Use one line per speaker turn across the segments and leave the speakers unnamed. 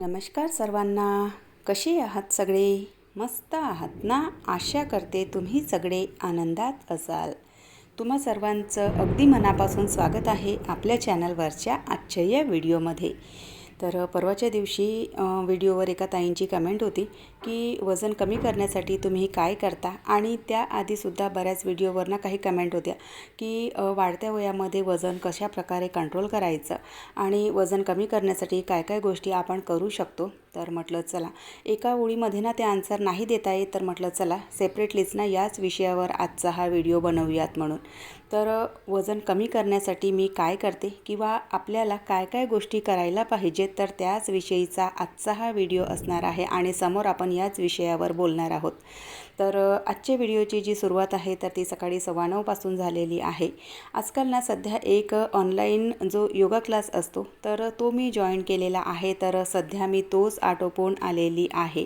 नमस्कार सर्वांना. कसे आहात सगळे? मस्त आहात ना? आशा करते तुम्ही सगळे आनंदात असाल. तुम्हा सर्वांचं अगदी मनापासून स्वागत आहे आपल्या चॅनलवरच्या आजच्या या व्हिडिओमध्ये. तर परवाच्या दिवशी व्हिडिओवर एका ताईंची कमेंट होती की वजन कमी करण्यासाठी तुम्ही काय करता, आणि त्याआधीसुद्धा बऱ्याच व्हिडिओवरनं काही कमेंट होत्या की वाढत्या वयामध्ये वजन कशा प्रकारे कंट्रोल करायचं आणि वजन कमी करण्यासाठी काय काय गोष्टी आपण करू शकतो. तर म्हटलं चला एका ओळीमध्ये ना ते आन्सर नाही देता येत, तर म्हटलं चला सेपरेटलीच ना याच विषयावर आजचा हा व्हिडिओ बनवूयात म्हणून. तर वजन कमी करण्यासाठी मी काय करते किंवा आपल्याला काय काय गोष्टी करायला पाहिजेत, तर त्याच विषयीचा आजचा हा व्हिडिओ असणार आहे आणि समोर आपण याच विषयावर बोलणार आहोत. तर आजच्या व्हिडिओची जी सुरुवात आहे तर ती सकाळी 9:15 पासून झालेली आहे. आजकाल ना सध्या एक ऑनलाईन जो योगा क्लास असतो तर तो मी जॉईन केलेला आहे. तर सध्या मी तोच आटोपून आलेली आहे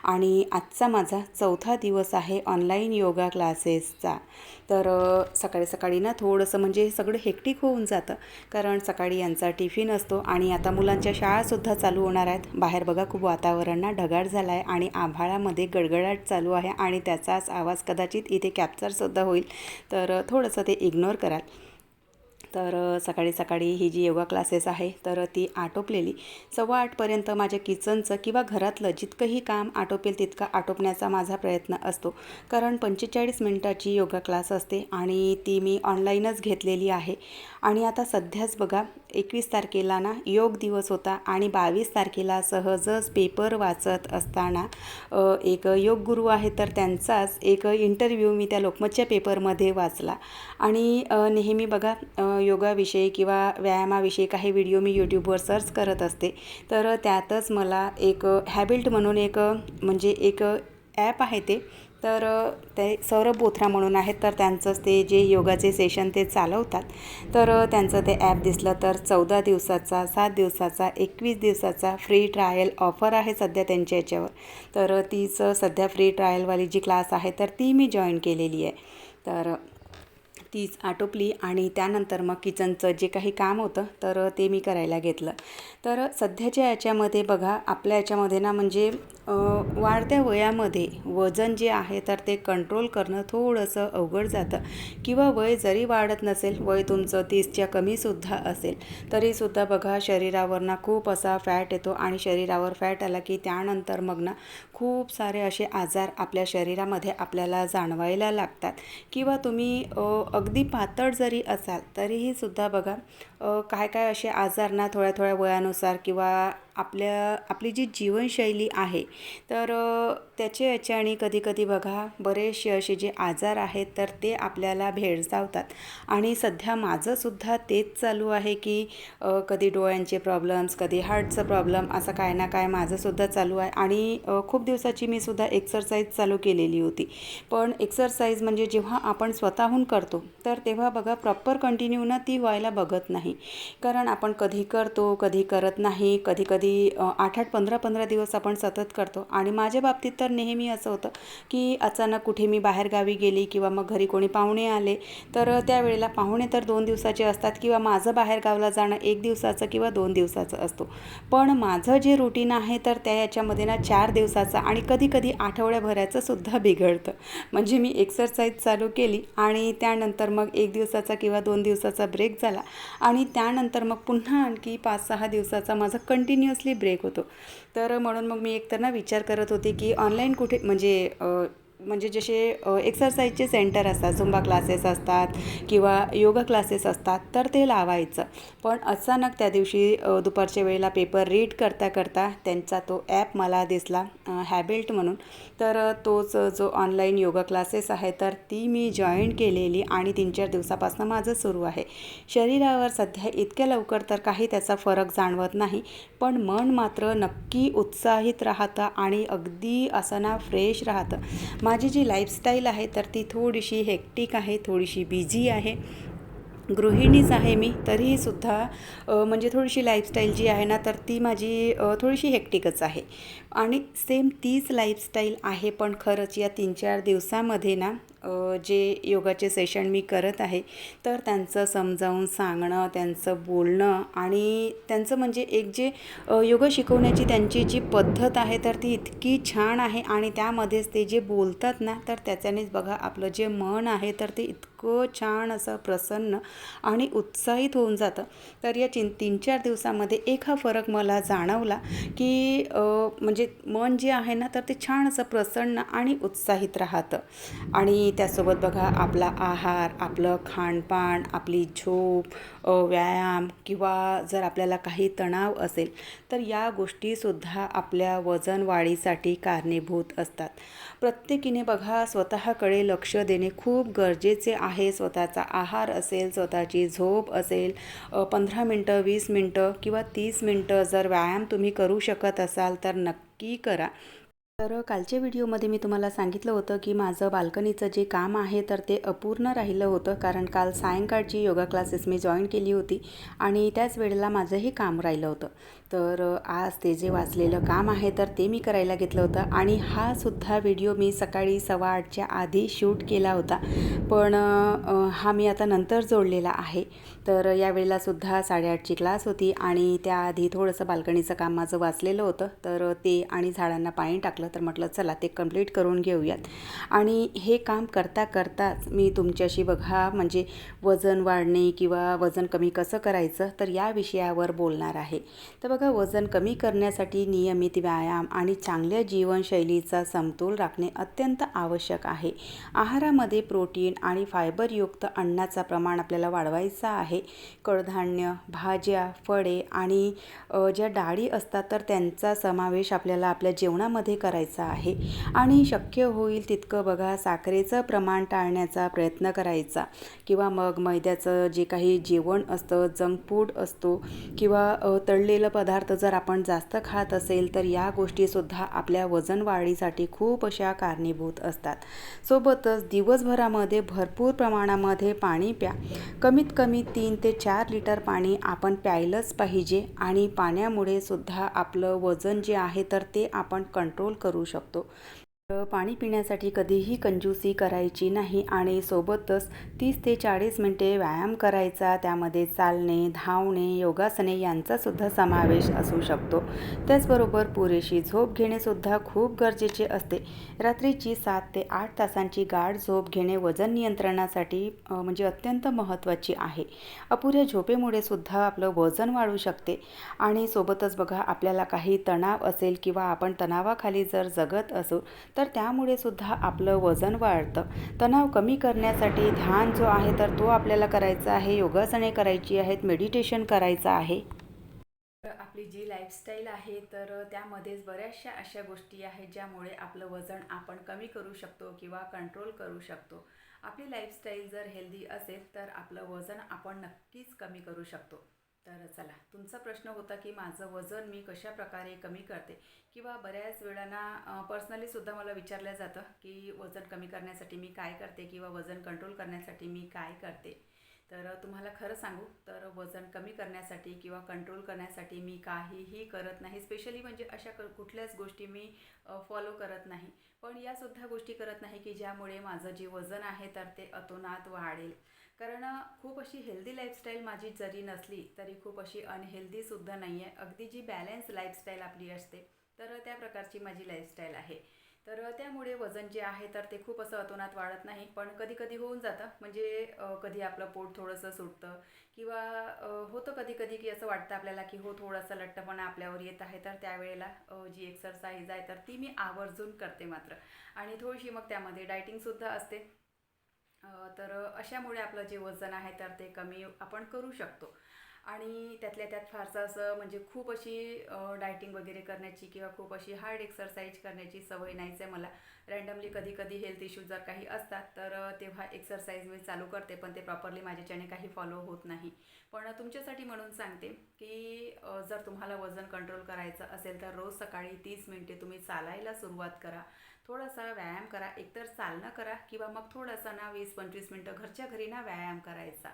आणि आजचा माझा 4था दिवस आहे ऑनलाईन योगा क्लासेसचा. तर सकाळी सकाळी ना थोडंसं म्हणजे सगळं हेक्टिक होऊन जातं, कारण सकाळी यांचा टिफिन असतो आणि आता मुलांच्या शाळासुद्धा चालू होणार आहेत. बाहेर बघा खूप वातावरण ना ढगाळ झालं आहे आणि आभाळामध्ये गडगडाट चालू आहे आणि त्याचाच आवाज कदाचित इथे कॅप्चरसुद्धा होईल, तर थोडंसं ते इग्नोर कराल. तर सकाळी सकाळी ही जी योगा क्लासेस आहे तर ती आटोपलेली 7:15पर्यंत माझ्या किचनचं किंवा घरातलं जितकंही काम आटोपेल तितकं आटोपण्याचा माझा प्रयत्न असतो, कारण 45 मिनिटाची योगा क्लास असते आणि ती मी ऑनलाईनच घेतलेली आहे. आणि आता सध्याच बघा 21 तारखेला ना योग दिवस होता आणि 22 तारखेला सहजच पेपर वाचत असताना एक योग गुरु आहे तर त्यांचाच एक इंटरव्ह्यू मी त्या लोकमतच्या पेपरमध्ये वाचला. आणि नेहमी बघा योगाविषयी किंवा व्यायामाविषयी काही व्हिडिओ मी यूट्यूबवर सर्च करत असते, तर त्यातच मला एक हॅबिट म्हणून एक ॲप आहे तर ते सौरभ बोथरा म्हणून आहेत, तर त्यांचंच ते जे योगाचे सेशन ते चालवतात. तर त्यांचं ते ॲप दिसलं, तर 14 दिवसाचा, 7 दिवसाचा, 21 दिवसाचा फ्री ट्रायल ऑफर आहे सध्या त्यांच्या याच्यावर. तर तीच सध्या फ्री ट्रायलवाली जी क्लास आहे तर ती मी जॉईन केलेली आहे. तर तीच आटोपली आणि त्यानंतर मग किचनचं जे काही काम होतं तर ते मी करायला घेतलं. तर सध्याच्या याच्यामध्ये बघा आपल्या याच्यामध्ये ना म्हणजे वाढत्या वयामध्ये वजन जे आहे तर ते कंट्रोल करणं थोडंसं अवघड जातं, किंवा वय जरी वाढत नसेल, वय तुमचं 30च्या कमीसुद्धा असेल तरीसुद्धा बघा शरीरावर ना खूप असा फॅट येतो आणि शरीरावर फॅट आला की त्यानंतर मग ना खूप सारे असे आजार आपल्या शरीरामध्ये आपल्याला जाणवायला लागतात. किंवा तुम्ही अगदी पातळ जरी असाल तरीही सुद्धा बघा काय काय असे आजार ना थोड्या थोड्या वयानुसार किंवा आपली जी जीवनशैली आहे तर त्याच्या याच्याने कधीकधी बघा बरेचसे असे जे आजार आहेत तर ते आपल्याला भेडसावतात. आणि सध्या माझंसुद्धा तेच चालू आहे की कधी डोळ्यांचे प्रॉब्लेम्स, कधी हार्टचं प्रॉब्लेम, असं काय ना काय माझंसुद्धा चालू आहे. आणि खूप दिवसाची मी सुद्धा एक्सरसाइज चालू केलेली होती, पण एक्सरसाइज म्हणजे जेव्हा आपण स्वतःहून करतो तर तेव्हा बघा प्रॉपर कंटिन्यू ना ती व्हायला बघत नाही, कारण आपण कधी करतो कधी करत नाही, कधी कधी 8-8 15-15 दिवस आपण सतत करतो. आणि माझ्या बाबतीत तर नेहमी असं होतं की अचानक कुठे मी बाहेरगावी गेली किंवा मग घरी कोणी पाहुणे आले तर त्यावेळेला पाहुणे तर 2 दिवसाचे असतात किंवा माझं बाहेरगावला जाणं 1 दिवसाचं किंवा 2 दिवसाचं असतो, पण माझं जे रुटीन आहे तर त्या याच्यामध्ये ना 4 दिवसाचं आणि कधीकधी आठवड्याभराचं सुद्धा बिघडतं. म्हणजे मी एक्सरसाइज चालू केली आणि त्यानंतर मग 1 दिवसाचा किंवा 2 दिवसाचा ब्रेक झाला आणि त्यानंतर मग पुन्हा आणखी 5-6 दिवसाचा माझा कंटिन्युअसली ब्रेक होतो. तर म्हणून मग मी एकतर ना विचार करत होते की ऑनलाईन कुठे म्हणजे जसे एक्सरसाइजचे सेंटर असतात, झुंबा क्लासेस असतात किंवा योगा क्लासेस असतात तर ते लावायचं. पण अचानक त्या दिवशी दुपारच्या वेळेला पेपर रीड करता करता त्यांचा तो ॲप मला दिसला, हॅबिट म्हणून. तर तोच जो ऑनलाईन योगा क्लासेस आहे तर ती मी जॉईन केलेली आणि 3-4 दिवसापासून माझं सुरू आहे. शरीरावर सध्या इतक्या लवकर तर काही त्याचा फरक जाणवत नाही, पण मन मात्र नक्की उत्साहित राहतं आणि अगदी असं ना फ्रेश राहतं. माझी जी लाईफस्टाईल आहे तर ती थोडीशी हेक्टिक आहे, थोडीशी बिझी आहे. गृहिणीच आहे मी, तरीसुद्धा म्हणजे थोडीशी लाईफस्टाईल जी आहे ना तर ती माझी थोडीशी हेक्टिकच आहे. आणि सेम तीच लाईफस्टाईल आहे, पण खरंच या 3-4 दिवसामध्ये ना जे योगाचे सेशन मी करत आहे तर त्यांचं समजावून सांगणं, त्यांचं बोलणं आणि त्यांचं म्हणजे एक जे योग शिकवण्याची त्यांची जी पद्धत आहे तर ती इतकी छान आहे आणि त्यामध्येच ते जे बोलतात ना तर त्याच्यानेच बघा आपलं जे मन आहे तर ते इतकं छान असं प्रसन्न आणि उत्साहित होऊन जातं. तर या 3-4 दिवसामध्ये एक हा फरक मला जाणवला की म्हणजे मन जे आहे ना तर ते छान असं प्रसन्न आणि उत्साहित राहतं. आणि त्यासोबत बघा आपला आहार, आपलं खानपान, आपली झोप, व्यायाम किंवा जर आपल्याला काही तणाव असेल तर या गोष्टीसुद्धा आपल्या वजन वाढीसाठी कारणीभूत असतात. प्रत्येकीने बघा स्वतःकडे लक्ष देणे खूप गरजेचे आहे. स्वतःचा आहार असेल, स्वतःची झोप असेल, 15 मिनटं, 20 मिनटं किंवा 30 मिनटं जर व्यायाम तुम्ही करू शकत असाल तर नक्की करा. तर कालच्या व्हिडिओमध्ये मी तुम्हाला सांगितलं होतं की माझं बाल्कनीचं जे काम आहे तर ते अपूर्ण राहिलं होतं, कारण काल सायंकाळची योगा क्लासेस मी जॉईन केली होती आणि त्याच वेळेला माझंही काम राहिलं होतं. तर आज ते जे वाचलेलं काम आहे तर ते मी करायला घेतलं होतं आणि हा सुद्धा व्हिडिओ मी सकाळी 8:15च्या आधी शूट केला होता, पण हा मी आता नंतर जोडलेला आहे. तर यावेळेलासुद्धा 8:30ची क्लास होती आणि त्याआधी थोडंसं बाल्कनीचं काम माझं वाचलेलं होतं, तर ते आणि झाडांना पाणी टाकलं. तर म्हटलं चला ते कंप्लीट करून घेऊयात. आणि हे काम करता करताच मी तुमच्याशी बघा म्हणजे वजन वाढणे किंवा वजन कमी कसं करायचं तर या विषयावर बोलणार आहे. तर बघा वजन कमी करण्यासाठी नियमित व्यायाम आणि चांगल्या जीवनशैलीचा समतोल राखणे अत्यंत आवश्यक आहे. आहारामध्ये प्रोटीन आणि फायबरयुक्त अन्नाचं प्रमाण आपल्याला वाढवायचं आहे. कडधान्य, भाज्या, फळे आणि ज्या डाळी असतात तर त्यांचा समावेश आपल्याला आपल्या जेवणामध्ये करायचा आहे. आणि शक्य होईल तितकं बघा साखरेचं प्रमाण टाळण्याचा प्रयत्न करायचा किंवा मग मैद्याचं जे काही जेवण असतं, जंक फूड असतो किंवा तळलेलं पदार्थ जर आपण जास्त खात असेल तर या गोष्टीसुद्धा आपल्या वजन वाढीसाठी खूप अशा कारणीभूत असतात. सोबतच दिवसभरामध्ये भरपूर प्रमाणामध्ये पाणी प्या. कमीत कमी 3 ते 4 लिटर पाणी आपण प्यायलंच पाहिजे आणि पाण्यामुळे सुद्धा आपलं वजन जे आहे तर ते आपण कंट्रोल करू शकतो. पाणी पिण्यासाठी कधीही कंजूसी करायची नाही आणि सोबतच 30 ते 40 मिनिटे व्यायाम करायचा. त्यामध्ये चालणे, धावणे, योगासने यांचासुद्धा समावेश असू शकतो. त्याचबरोबर पुरेशी झोप घेणेसुद्धा खूप गरजेचे असते. रात्रीची 7 ते 8 तासांची गाढ झोप घेणे वजन नियंत्रणासाठी म्हणजे अत्यंत महत्त्वाची आहे. अपुऱ्या झोपेमुळे सुद्धा आपलं वजन वाढू शकते. आणि सोबतच बघा आपल्याला काही तणाव असेल किंवा आपण तणावाखाली जर जगत असू तर त्यामुळे सुद्धा आपलं वजन वाढतं. तणाव कमी करण्यासाठी ध्यान जो आहे तर तो आपल्याला करायचा आहे, योगासने करायची आहेत, मेडिटेशन करायचं आहे. आपली जी लाईफस्टाईल आहे तर त्यामध्येच बऱ्याचशा अशा गोष्टी आहेत ज्यामुळे आपलं वजन आपण कमी करू शकतो किंवा कंट्रोल करू शकतो. आपली लाईफस्टाईल जर हेल्दी असेल तर आपलं वजन आपण नक्कीच कमी करू शकतो. तर चला, तुमचा प्रश्न होता की माझं वजन मी कशा प्रकारे कमी करते किंवा बऱ्याच वेळांना पर्सनलीसुद्धा मला विचारलं जातं की वजन कमी करण्यासाठी मी काय करते किंवा वजन कंट्रोल करण्यासाठी मी काय करते. तर तुम्हाला खरं सांगू तर वजन कमी करण्यासाठी किंवा कंट्रोल करण्यासाठी मी काहीही करत नाही. स्पेशली म्हणजे अशा कुठल्याच गोष्टी मी फॉलो करत नाही. पण यासुद्धा गोष्टी करत नाही की ज्यामुळे माझं जे वजन आहे तर ते अतोनात वाढेल. कारण खूप अशी हेल्दी लाईफस्टाईल माझी जरी नसली तरी खूप अशी अनहेल्दीसुद्धा नाही आहे. अगदी जी बॅलन्स लाईफस्टाईल आपली असते तर त्या प्रकारची माझी लाईफस्टाईल आहे. तर त्यामुळे वजन जे आहे तर ते खूप असं अतोनात वाढत नाही, पण कधी कधी होऊन जातं. म्हणजे कधी आपलं पोट थोडंसं सुटतं किंवा होतं कधी कधी की असं वाटतं आपल्याला की हो थोडासा लठ्ठपणा आपल्यावर येत आहे. तर त्यावेळेला जी एक्सरसाइज आहे तर ती मी आवर्जून करते मात्र. आणि थोडीशी मग त्यामध्ये डायटिंगसुद्धा असते. तर अशामुळे आपलं जे वजन आहे तर ते कमी आपण करू शकतो. आणि त्यातल्या त्यात फारसं असं म्हणजे खूप अशी डायटिंग वगैरे करण्याची किंवा खूप अशी हार्ड एक्सरसाइज करण्याची सवय नाहीच आहे मला. रँडमली कधी कधी हेल्थ इश्यूज जर काही असतात तर तेव्हा एक्सरसाइज मी चालू करते, पण ते प्रॉपरली माझ्याच्याने काही फॉलो होत नाही. पण तुमच्यासाठी म्हणून सांगते की जर तुम्हाला वजन कंट्रोल करायचं असेल तर रोज सकाळी 30 मिनिटे तुम्ही चालायला सुरुवात करा. थोडासा व्यायाम करा, एकतर चालणं करा किंवा मग थोडासा ना 20-25 मिनटं घरच्या घरी ना व्यायाम करायचा.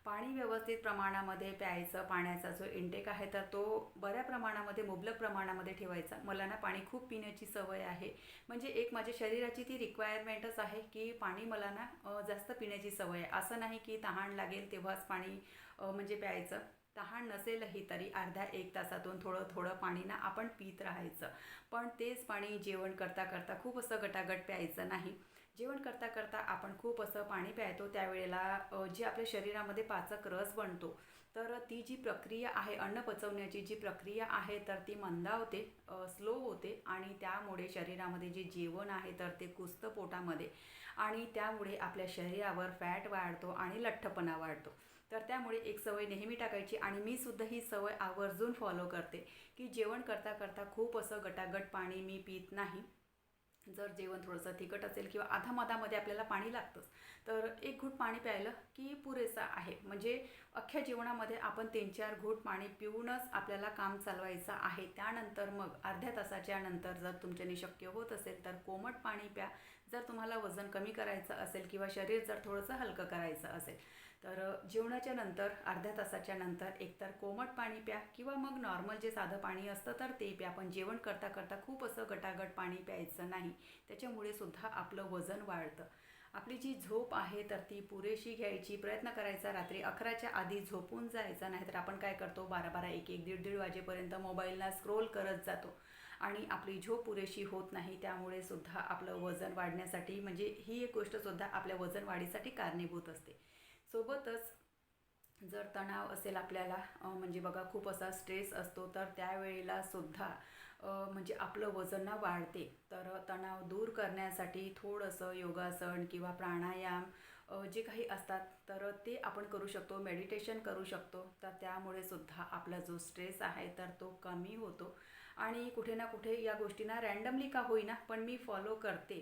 पाणी व्यवस्थित प्रमाणामध्ये प्यायचं. पाण्याचा जो इंटेक आहे तर तो बऱ्या प्रमाणामध्ये मुबलक प्रमाणामध्ये ठेवायचा. मला ना पाणी खूप पिण्याची सवय आहे, म्हणजे एक माझ्या शरीराची ती रिक्वायरमेंटच आहे की पाणी मला ना जास्त पिण्याची सवय आहे. असं नाही की तहान लागेल तेव्हाच पाणी म्हणजे प्यायचं. तहान नसेलही तरी अर्धा एक तासातून थोडं थोडं पाणी ना आपण पीत राहायचं. पण तेच पाणी जेवण करता करता खूप असं गटागट प्यायचं नाही. जेवण करता करता आपण खूप असं पाणी प्यायतो त्यावेळेला जे आपल्या शरीरामध्ये पाचक रस बनतो, तर ती जी प्रक्रिया आहे अन्न पचवण्याची जी प्रक्रिया आहे तर ती मंदावते, स्लो होते आणि त्यामुळे शरीरामध्ये जे जेवण आहे तर ते कुजतं पोटामध्ये आणि त्यामुळे आपल्या शरीरावर फॅट वाढतो आणि लठ्ठपणा वाढतो. तर त्यामुळे एक सवय नेहमी टाकायची आणि मी सुद्धा ही सवय आवर्जून फॉलो करते की जेवण करता करता खूप असं गटागट पाणी मी पित नाही. जर जेवण थोडंसं तिखट असेल किंवा आधामधामध्ये आपल्याला पाणी लागतंच, तर एक घूट पाणी प्यायलं की पुरेसा आहे. म्हणजे अख्ख्या जेवणामध्ये आपण 3-4 घूट पाणी पिऊनच आपल्याला काम चालवायचं आहे. त्यानंतर मग अर्ध्या तासाच्या नंतर जर तुमच्याने शक्य होत असेल तर कोमट पाणी प्या. जर तुम्हाला वजन कमी करायचं असेल किंवा शरीर जर थोडंसं हलकं करायचं असेल तर जेवणाच्या नंतर अर्ध्या तासाच्या नंतर एकतर कोमट पाणी प्या किंवा मग नॉर्मल जे साधं पाणी असतं तर ते प्या. पण जेवण करता करता खूप असं गटागट पाणी प्यायचं नाही, त्याच्यामुळे सुद्धा आपलं वजन वाढतं. आपली जी झोप आहे तर ती पुरेशी घ्यायची, प्रयत्न करायचा रात्री 11च्या आधी झोपून जायचं. नाहीतर आपण काय करतो 12-12, 1-1, 1:30 वाजेपर्यंत मोबाईलला स्क्रोल करत जातो आणि आपली झोप पुरेशी होत नाही. त्यामुळे सुद्धा आपलं वजन वाढण्यासाठी म्हणजे ही एक गोष्टसुद्धा आपल्या वजन वाढीसाठी कारणीभूत असते. सोबतच जर तणाव असेल आपल्याला म्हणजे बघा खूप असा स्ट्रेस असतो तर त्यावेळेला सुद्धा म्हणजे आपलं वजन ना वाढते. तर तणाव दूर करण्यासाठी थोडंसं योगासन किंवा प्राणायाम जे काही असतात तर ते आपण करू शकतो, मेडिटेशन करू शकतो. तर त्यामुळे सुद्धा आपला जो स्ट्रेस आहे तर तो कमी होतो आणि कुठे ना कुठे या गोष्टींना रँडमली का होईना पण मी फॉलो करते.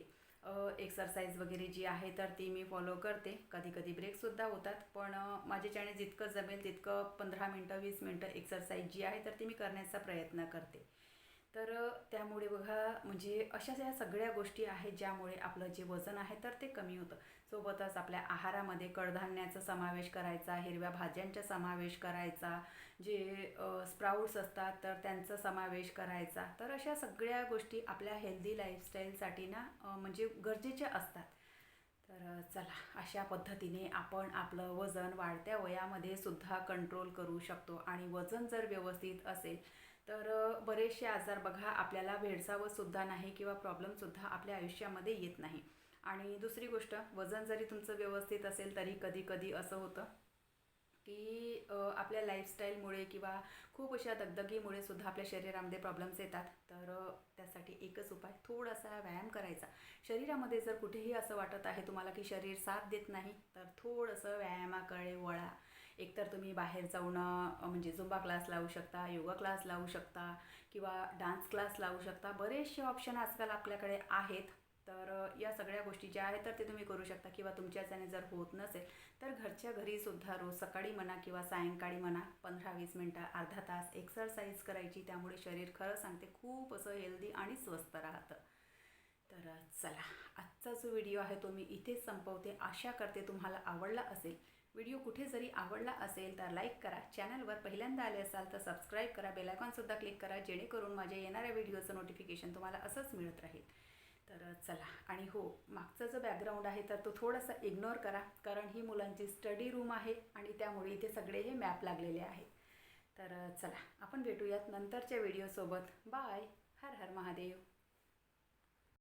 एक्सरसाइज वगैरे जी आहे तर ती मी फॉलो करते. कधी कधी ब्रेकसुद्धा होतात, पण माझ्याच्याने जितकं जमेल तितकं 15 मिनटं 20 मिनटं एक्सरसाइज जी आहे तर ती मी करण्याचा प्रयत्न करते. तर त्यामुळे बघा म्हणजे अशा या सगळ्या गोष्टी आहेत ज्यामुळे आपलं जे वजन आहे तर ते कमी होतं. सोबतच आपल्या आहारामध्ये कडधान्याचा समावेश करायचा, हिरव्या भाज्यांचा समावेश करायचा, जे स्प्राउट्स असतात तर त्यांचा समावेश करायचा. तर अशा सगळ्या गोष्टी आपल्या हेल्दी लाईफस्टाईलसाठी ना म्हणजे गरजेच्या असतात. तर चला अशा पद्धतीने आपण आपलं वजन वाढत्या वयामध्ये सुद्धा कंट्रोल करू शकतो आणि वजन जर व्यवस्थित असेल तर बरेचसे आजार बघा आपल्याला भेडसावत सुद्धा नाही किंवा प्रॉब्लेमसुद्धा आपल्या आयुष्यामध्ये येत नाही. आणि दुसरी गोष्ट, वजन जरी तुमचं व्यवस्थित असेल तरी कधी कधी असं होतं की आपल्या लाईफस्टाईलमुळे किंवा खूप अशा दगदगीमुळे सुद्धा आपल्या शरीरामध्ये प्रॉब्लेम्स येतात. तर त्यासाठी एकच उपाय, थोडासा व्यायाम करायचा. शरीरामध्ये जर कुठेही असं वाटत आहे तुम्हाला की शरीर साथ देत नाही तर थोडंसं व्यायामाकडे वळा. एकतर तुम्ही बाहेर जाऊन म्हणजे झुंबा क्लास लावू शकता, योगा क्लास लावू शकता किंवा डान्स क्लास लावू शकता. बरेचसे ऑप्शन आजकाल आपल्याकडे आहेत. तर या सगळ्या गोष्टी ज्या आहेत तर ते तुम्ही करू शकता. किंवा तुमच्याच्याने जर होत नसेल तर घरच्या घरीसुद्धा रोज सकाळी म्हणा किंवा सायंकाळी म्हणा 15-20 मिनटं अर्धा तास एक्सरसाइज करायची. त्यामुळे शरीर खरं सांगते खूप असं हेल्दी आणि स्वस्थ राहतं. तर चला आजचा जो व्हिडिओ आहे तो मी इथेच संपवते. आशा करते तुम्हाला आवडला असेल. व्हिडिओ कुठे जरी आवडला असेल तर लाईक करा. चॅनलवर पहिल्यांदा आले असाल तर सबस्क्राईब करा. बेल आयकॉनसुद्धा क्लिक करा जेणेकरून माझ्या येणाऱ्या व्हिडिओचं नोटिफिकेशन तुम्हाला असंच मिळत राहील. तर चला, आणि हो, मागचा जो बॅकग्राऊंड आहे तर तो थोडासा इग्नोर करा, कारण ही मुलांची स्टडी रूम आहे आणि त्यामुळे इथे सगळे हे मॅप लागलेले आहेत. तर चला आपण भेटूयात नंतरच्या व्हिडिओसोबत. बाय. हर हर महादेव.